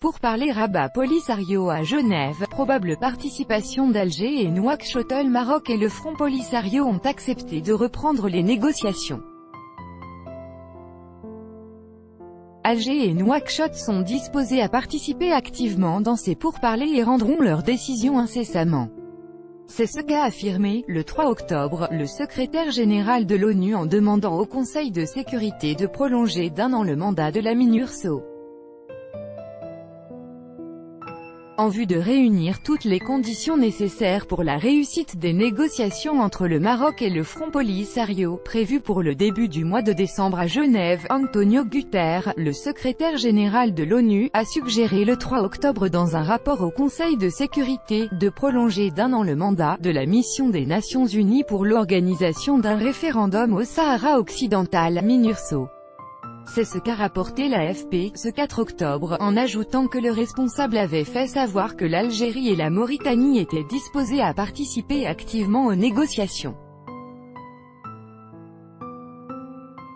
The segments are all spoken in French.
pourparlers Rabat-Polisario à Genève, probable participation d'Alger et Nouakchott. Le Maroc et le Front Polisario ont accepté de reprendre les négociations. Alger et Nouakchott sont disposés à participer activement dans ces pourparlers et rendront leur décision incessamment. C'est ce qu'a affirmé, le 3 octobre, le secrétaire général de l'ONU en demandant au Conseil de sécurité de prolonger d'1 an le mandat de la MINURSO. En vue de réunir toutes les conditions nécessaires pour la réussite des négociations entre le Maroc et le Front Polisario, prévues pour le début du mois de décembre à Genève, Antonio Guterres, le secrétaire général de l'ONU, a suggéré le 3 octobre dans un rapport au Conseil de sécurité, de prolonger d'1 an le mandat de la mission des Nations Unies pour l'organisation d'un référendum au Sahara occidental, MINURSO. C'est ce qu'a rapporté l'AFP, ce 4 octobre, en ajoutant que le responsable avait fait savoir que l'Algérie et la Mauritanie étaient disposées à participer activement aux négociations.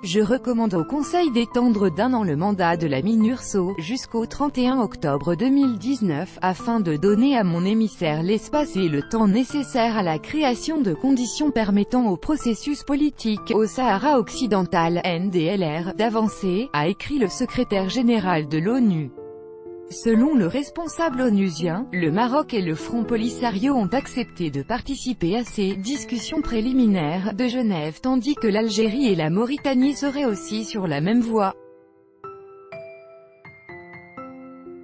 Je recommande au Conseil d'étendre d'1 an le mandat de la MINURSO, jusqu'au 31 octobre 2019, afin de donner à mon émissaire l'espace et le temps nécessaires à la création de conditions permettant au processus politique au Sahara occidental, NDLR, d'avancer, a écrit le secrétaire général de l'ONU. Selon le responsable onusien, le Maroc et le Front Polisario ont accepté de participer à ces discussions préliminaires de Genève, tandis que l'Algérie et la Mauritanie seraient aussi sur la même voie.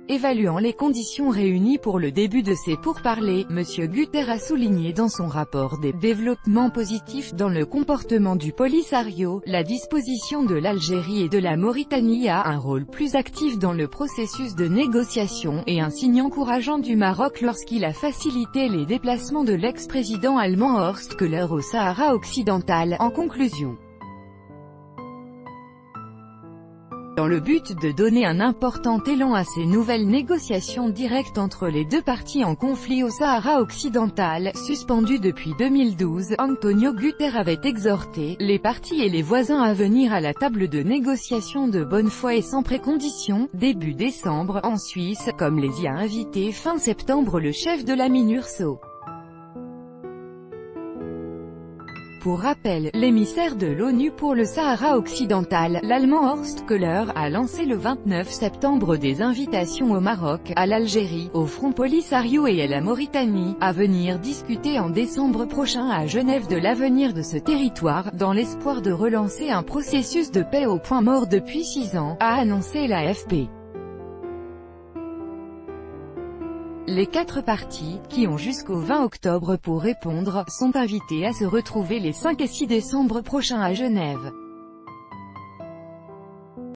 Évaluant les conditions réunies pour le début de ces pourparlers, M. Guterres a souligné dans son rapport des développements positifs dans le comportement du Polisario, la disposition de l'Algérie et de la Mauritanie à un rôle plus actif dans le processus de négociation, et un signe encourageant du Maroc lorsqu'il a facilité les déplacements de l'ex-président allemand Horst Köhler au Sahara occidental. En conclusion, dans le but de donner un important élan à ces nouvelles négociations directes entre les deux parties en conflit au Sahara occidental, suspendues depuis 2012, Antonio Guterres avait exhorté les parties et les voisins à venir à la table de négociation de bonne foi et sans préconditions, début décembre, en Suisse, comme les y a invités fin septembre le chef de la MINURSO. Pour rappel, l'émissaire de l'ONU pour le Sahara occidental, l'Allemand Horst Köhler, a lancé le 29 septembre des invitations au Maroc, à l'Algérie, au Front Polisario et à la Mauritanie, à venir discuter en décembre prochain à Genève de l'avenir de ce territoire, dans l'espoir de relancer un processus de paix au point mort depuis 6 ans, a annoncé l'AFP. Les 4 parties, qui ont jusqu'au 20 octobre pour répondre, sont invitées à se retrouver les 5 et 6 décembre prochains à Genève.